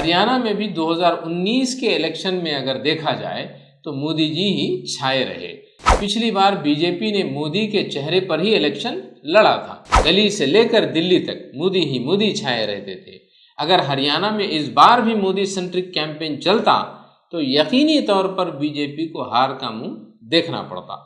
ہریانہ میں بھی 2019 کے الیکشن میں اگر دیکھا جائے تو مودی جی ہی چھائے رہے۔ پچھلی بار بی جے پی نے مودی کے چہرے پر ہی الیکشن لڑا تھا، گلی سے لے کر دلی تک مودی ہی مودی چھائے رہتے تھے۔ اگر ہریانہ میں اس بار بھی مودی سینٹرک کیمپین چلتا تو یقینی طور پر بی جے پی کو ہار کا منہ دیکھنا پڑتا۔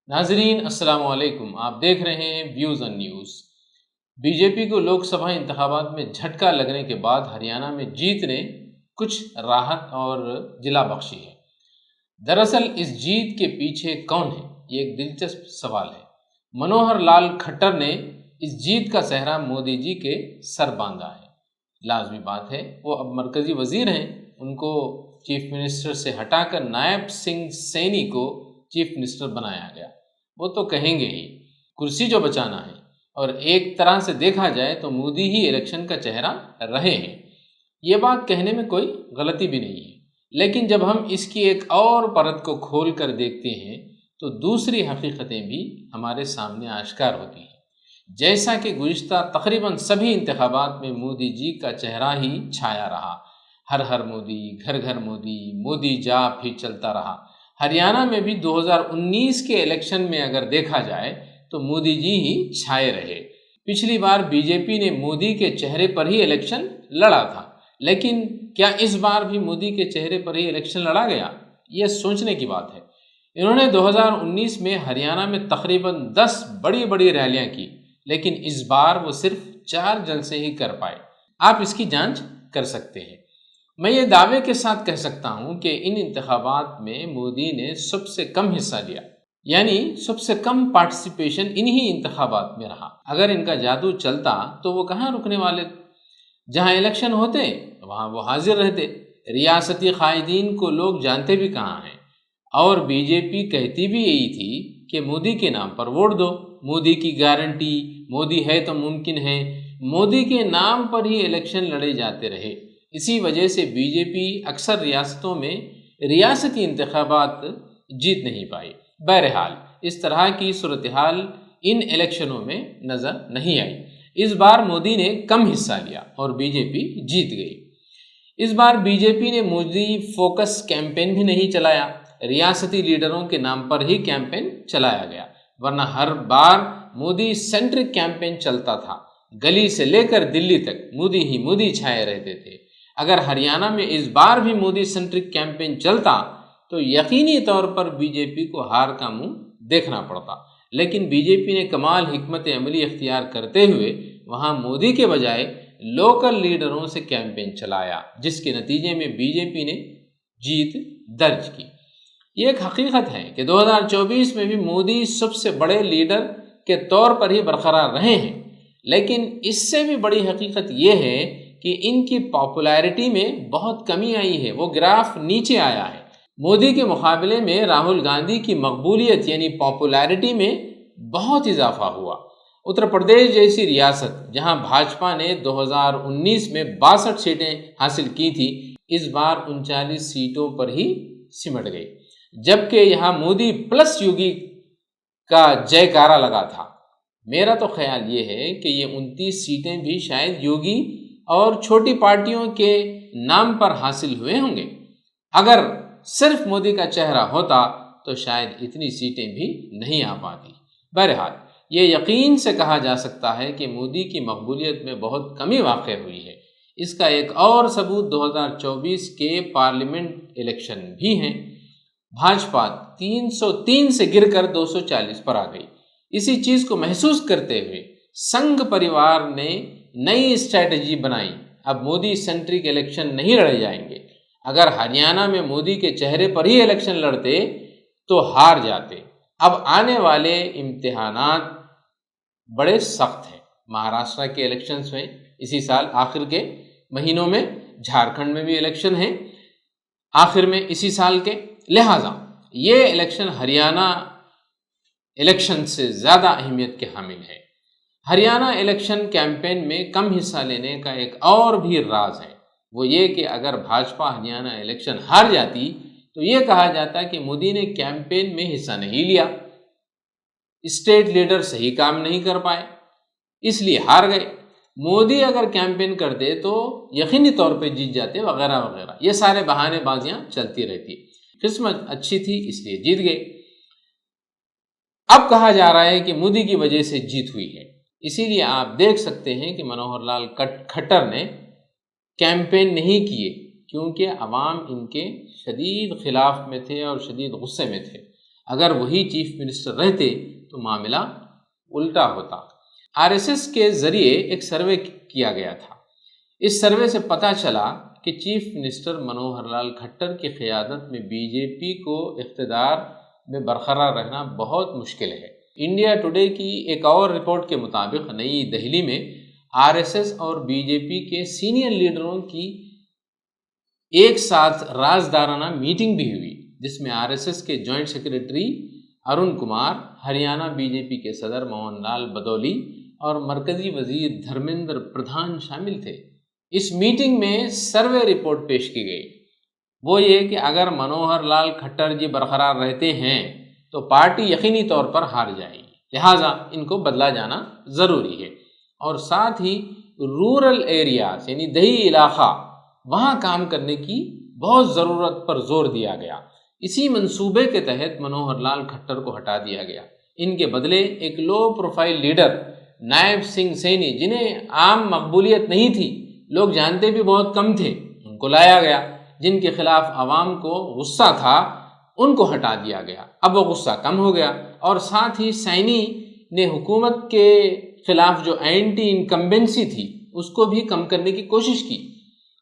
ناظرین السلام علیکم، آپ دیکھ رہے ہیں views on news. B J P کو لوک سبھا انتخابات میں جھٹکا لگنے کے بعد ہریانہ میں جیت نے کچھ راحت اور جلا بخشی ہے۔ دراصل اس جیت کے پیچھے کون ہے، یہ ایک دلچسپ سوال ہے۔ منوہر لال کھٹر نے اس جیت کا سہرا مودی جی کے سر باندھا ہے۔ لازمی بات ہے وہ اب مرکزی وزیر ہیں، ان کو چیف منسٹر سے ہٹا کر نائب سنگھ سینی کو چیف منسٹر بنایا گیا۔ وہ تو کہیں گے ہی کرسی جو بچانا ہے، اور ایک طرح سے دیکھا جائے تو مودی ہی الیکشن کا چہرہ رہے ہیں۔ یہ بات کہنے میں کوئی غلطی بھی نہیں ہے، لیکن جب ہم اس کی ایک اور پرت کو کھول کر دیکھتے ہیں تو دوسری حقیقتیں بھی ہمارے سامنے آشکار ہوتی ہیں۔ جیسا کہ گزشتہ تقریباً سبھی انتخابات میں مودی جی کا چہرہ ہی چھایا رہا، ہر ہر مودی، گھر گھر مودی، مودی جاپ ہی چلتا رہا۔ ہریانہ میں بھی 2019 کے الیکشن میں اگر دیکھا جائے تو مودی جی ہی چھائے رہے۔ پچھلی بار بی جے پی نے مودی کے چہرے پر ہی الیکشن لڑا تھا، لیکن کیا اس بار بھی مودی کے چہرے پر ہی الیکشن لڑا گیا؟ یہ سوچنے کی بات ہے۔ انہوں نے 2019 میں ہریانہ میں تقریباً 10 بڑی ریلیاں کی، لیکن اس بار وہ صرف 4 جلسے ہی کر پائے۔ آپ اس کی جانچ کر سکتے ہیں۔ میں یہ دعوے کے ساتھ کہہ سکتا ہوں کہ ان انتخابات میں مودی نے سب سے کم حصہ لیا، یعنی سب سے کم پارٹیسپیشن انہی انتخابات میں رہا۔ اگر ان کا جادو چلتا تو وہ کہاں رکنے والے؟ جہاں الیکشن ہوتے وہاں وہ حاضر رہتے۔ ریاستی قائدین کو لوگ جانتے بھی کہاں ہیں، اور بی جے پی کہتی بھی یہی تھی کہ مودی کے نام پر ووٹ دو، مودی کی گارنٹی، مودی ہے تو ممکن ہے، مودی کے نام پر ہی الیکشن لڑے جاتے رہے۔ اسی وجہ سے بی جے پی اکثر ریاستوں میں ریاستی انتخابات جیت نہیں پائی۔ بہرحال اس طرح کی صورتحال ان الیکشنوں میں نظر نہیں آئی۔ اس بار مودی نے کم حصہ لیا اور بی جے پی جیت گئی۔ اس بار بی جے پی نے مودی فوکس کیمپین بھی نہیں چلایا، ریاستی لیڈروں کے نام پر ہی کیمپین چلایا گیا، ورنہ ہر بار مودی سینٹرک کیمپین چلتا تھا، گلی سے لے کر دلی تک مودی ہی مودی چھائے رہتے تھے۔ اگر ہریانہ میں اس بار بھی مودی سینٹرک کیمپین چلتا تو یقینی طور پر بی جے پی کو ہار کا منہ دیکھنا پڑتا، لیکن بی جے پی نے کمال حکمت عملی اختیار کرتے ہوئے وہاں مودی کے بجائے لوکل لیڈروں سے کیمپین چلایا، جس کے نتیجے میں بی جے پی نے جیت درج کی۔ یہ ایک حقیقت ہے کہ 2024 میں بھی مودی سب سے بڑے لیڈر کے طور پر ہی برقرار رہے ہیں، لیکن اس سے بھی بڑی حقیقت یہ ہے کہ ان کی پاپولیرٹی میں بہت کمی آئی ہے، وہ گراف نیچے آیا ہے۔ مودی کے مقابلے میں راہل گاندھی کی مقبولیت یعنی پاپولیرٹی میں بہت اضافہ ہوا۔ اتر پردیش جیسی ریاست جہاں بھاجپا نے 2019 میں 62 سیٹیں حاصل کی تھی، اس بار 39 سیٹوں پر ہی سمٹ گئی، جبکہ یہاں مودی پلس یوگی کا جے کارا لگا تھا۔ میرا تو خیال یہ ہے کہ یہ 29 سیٹیں بھی شاید یوگی اور چھوٹی پارٹیوں کے نام پر حاصل ہوئے ہوں گے۔ اگر صرف مودی کا چہرہ ہوتا تو شاید اتنی سیٹیں بھی نہیں آ پاتی۔ بہرحال یہ یقین سے کہا جا سکتا ہے کہ مودی کی مقبولیت میں بہت کمی واقع ہوئی ہے۔ اس کا ایک اور ثبوت 2024 کے پارلیمنٹ الیکشن بھی ہیں۔ بھاجپا 303 سے گر کر 240 پر آ گئی۔ اسی چیز کو محسوس کرتے ہوئے سنگھ پریوار نے نئی اسٹریٹجی بنائی۔ اب مودی سینٹرک الیکشن نہیں لڑے جائیں گے۔ اگر ہریانہ میں مودی کے چہرے پر ہی الیکشن لڑتے تو ہار جاتے۔ اب آنے والے امتحانات بڑے سخت ہیں۔ مہاراشٹر کے الیکشنز میں اسی سال آخر کے مہینوں میں، جھارکھنڈ میں بھی الیکشن ہیں آخر میں اسی سال کے، لہٰذا یہ الیکشن ہریانہ الیکشن سے زیادہ اہمیت کے حامل ہے۔ ہریانہ الیکشن کیمپین میں کم حصہ لینے کا ایک اور بھی راز ہے، وہ یہ کہ اگر بھاجپا ہریانہ الیکشن ہار جاتی تو یہ کہا جاتا کہ مودی نے کیمپین میں حصہ نہیں لیا، اسٹیٹ لیڈر صحیح کام نہیں کر پائے اس لیے ہار گئے، مودی اگر کیمپین کرتے تو یقینی طور پہ جیت جاتے وغیرہ وغیرہ، یہ سارے بہانے بازیاں چلتی رہتی، قسمت اچھی تھی اس لیے جیت گئے۔ اب کہا جا رہا ہے کہ مودی کی وجہ سے جیت ہوئی ہے، اسی لیے آپ دیکھ سکتے ہیں کہ منوہر لال کھٹر نے کیمپین نہیں کیے کیونکہ عوام ان کے شدید خلاف میں تھے اور شدید غصے میں تھے۔ اگر وہی چیف منسٹر رہتے تو معاملہ الٹا ہوتا۔ آر ایس ایس کے ذریعے ایک سروے کیا گیا تھا، اس سروے سے پتہ چلا کہ چیف منسٹر منوہر لال کھٹر کی قیادت میں بی جے پی کو اقتدار میں برقرار رہنا بہت مشکل ہے۔ انڈیا ٹوڈے کی ایک اور رپورٹ کے مطابق نئی دہلی میں آر ایس ایس اور بی جے پی کے سینئر لیڈروں کی ایک ساتھ رازدارانہ میٹنگ بھی ہوئی، جس میں آر ایس ایس کے جوائنٹ سیکرٹری ارون کمار، ہریانہ بی جے پی کے صدر موہن لال بدولی اور مرکزی وزیر دھرمیندر پردھان شامل تھے۔ اس میٹنگ میں سروے رپورٹ پیش کی گئی، وہ یہ کہ اگر منوہر لال کھٹر جی برقرار رہتے ہیں تو پارٹی یقینی طور پر ہار جائے گی، لہٰذا ان کو بدلا جانا ضروری ہے، اور ساتھ ہی رورل ایریاز یعنی دیہی علاقہ وہاں کام کرنے کی بہت ضرورت پر زور دیا گیا۔ اسی منصوبے کے تحت منوہر لال کھٹر کو ہٹا دیا گیا، ان کے بدلے ایک لو پروفائل لیڈر نائب سنگھ سینی، جنہیں عام مقبولیت نہیں تھی، لوگ جانتے بھی بہت کم تھے، ان کو لایا گیا، جن کے خلاف عوام کو غصہ تھا ان کو ہٹا دیا گیا۔ اب وہ غصہ کم ہو گیا، اور ساتھ ہی سینی نے حکومت کے خلاف جو اینٹی انکمبنسی تھی اس کو بھی کم کرنے کی کوشش کی۔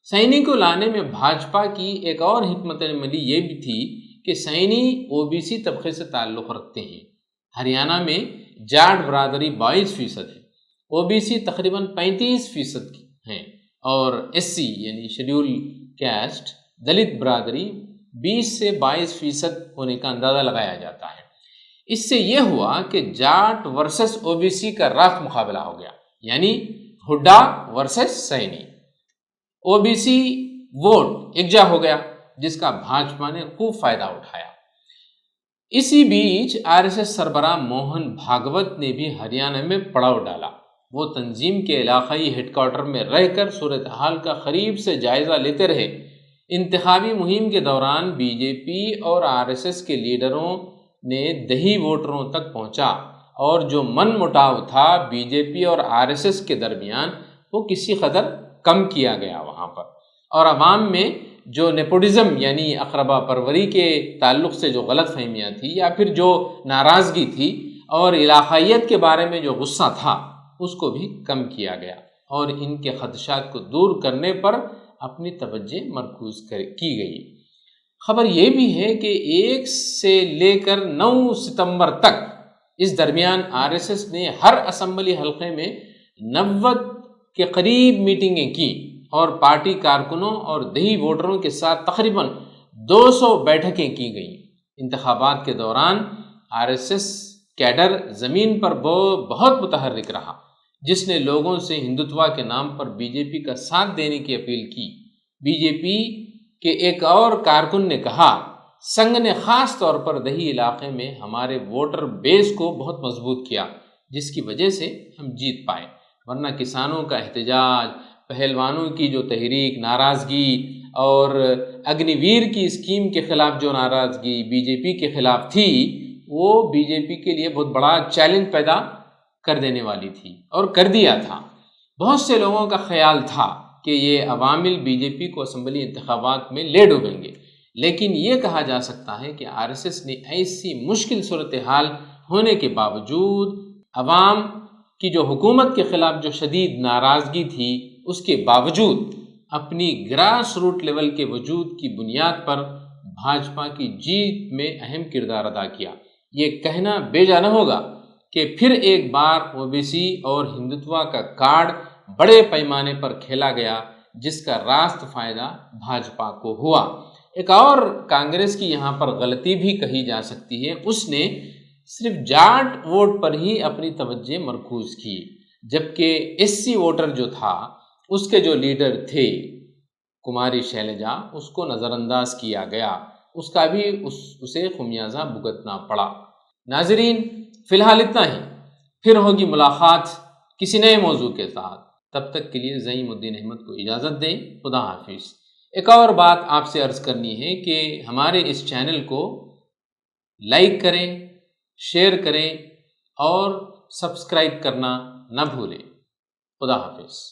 سینی کو لانے میں بھاجپا کی ایک اور حکمت عملی یہ بھی تھی کہ سینی او بی سی طبقے سے تعلق رکھتے ہیں۔ ہریانہ میں جاٹ برادری 22% ہے، او بی سی تقریباً 35% ہیں، اور ایس سی یعنی شیڈیول کاسٹ دلت برادری 20 سے 22% ہونے کا اندازہ لگایا جاتا ہے۔ اس سے یہ ہوا کہ Jat versus O B C کا رخ مقابلہ ہو گیا، یعنی Hooda versus Saini, O B C vote یکجا ہو گیا، جس کا بھاجپا نے خوب فائدہ اٹھایا۔ اسی بیچ آر ایس ایس سربراہ موہن بھاگوت نے بھی ہریانہ میں پڑاؤ ڈالا، وہ تنظیم کے علاقائی ہیڈ کوارٹر میں رہ کر صورتحال کا قریب سے جائزہ لیتے رہے۔ انتخابی مہم کے دوران بی جے پی اور آر ایس ایس کے لیڈروں نے دیہی ووٹروں تک پہنچا، اور جو من مٹاؤ تھا بی جے پی اور آر ایس ایس کے درمیان وہ کسی قدر کم کیا گیا وہاں پر، اور عوام میں جو نیپوٹزم یعنی اقربا پروری کے تعلق سے جو غلط فہمیاں تھیں یا پھر جو ناراضگی تھی اور علاقائیت کے بارے میں جو غصہ تھا اس کو بھی کم کیا گیا، اور ان کے خدشات کو دور کرنے پر اپنی توجہ مرکوز کی گئی۔ خبر یہ بھی ہے کہ 1 سے لے کر 9 ستمبر تک اس درمیان آر ایس ایس نے ہر اسمبلی حلقے میں 90 کے قریب میٹنگیں کی، اور پارٹی کارکنوں اور دیہی ووٹروں کے ساتھ تقریباً 200 بیٹھکیں کی گئیں۔ انتخابات کے دوران آر ایس ایس کیڈر زمین پر بہت متحرک رہا، جس نے لوگوں سے ہندوتوا کے نام پر بی جے پی کا ساتھ دینے کی اپیل کی۔ بی جے پی کے ایک اور کارکن نے کہا، سنگھ نے خاص طور پر دیہی علاقے میں ہمارے ووٹر بیس کو بہت مضبوط کیا، جس کی وجہ سے ہم جیت پائے، ورنہ کسانوں کا احتجاج، پہلوانوں کی جو تحریک، ناراضگی، اور اگنی ویر کی اسکیم کے خلاف جو ناراضگی بی جے پی کے خلاف تھی، وہ بی جے پی کے لیے بہت بڑا چیلنج پیدا کر دینے والی تھی، اور کر دیا تھا۔ بہت سے لوگوں کا خیال تھا کہ یہ عوامل بی جے پی کو اسمبلی انتخابات میں لے ڈوبیں گے، لیکن یہ کہا جا سکتا ہے کہ آر ایس ایس نے ایسی مشکل صورتحال ہونے کے باوجود، عوام کی جو حکومت کے خلاف جو شدید ناراضگی تھی اس کے باوجود، اپنی گراس روٹ لیول کے وجود کی بنیاد پر بھاجپا کی جیت میں اہم کردار ادا کیا۔ یہ کہنا بے جا نہ ہوگا کہ پھر ایک بار او بی سی اور ہندوتوا کا کارڈ بڑے پیمانے پر کھیلا گیا، جس کا راست فائدہ بھاجپا کو ہوا۔ ایک اور کانگریس کی یہاں پر غلطی بھی کہی جا سکتی ہے، اس نے صرف جاٹ ووٹ پر ہی اپنی توجہ مرکوز کی، جبکہ SC ووٹر جو تھا اس کے جو لیڈر تھے کماری شیلجا، اس کو نظر انداز کیا گیا، اس کا بھی اسے خمیازہ بھگتنا پڑا۔ ناظرین، فی الحال اتنا ہی، پھر ہوگی ملاقات کسی نئے موضوع کے ساتھ، تب تک کے لیے زعیم الدین احمد کو اجازت دیں۔ خدا حافظ۔ ایک اور بات آپ سے عرض کرنی ہے کہ ہمارے اس چینل کو لائک کریں، شیئر کریں اور سبسکرائب کرنا نہ بھولیں۔ خدا حافظ۔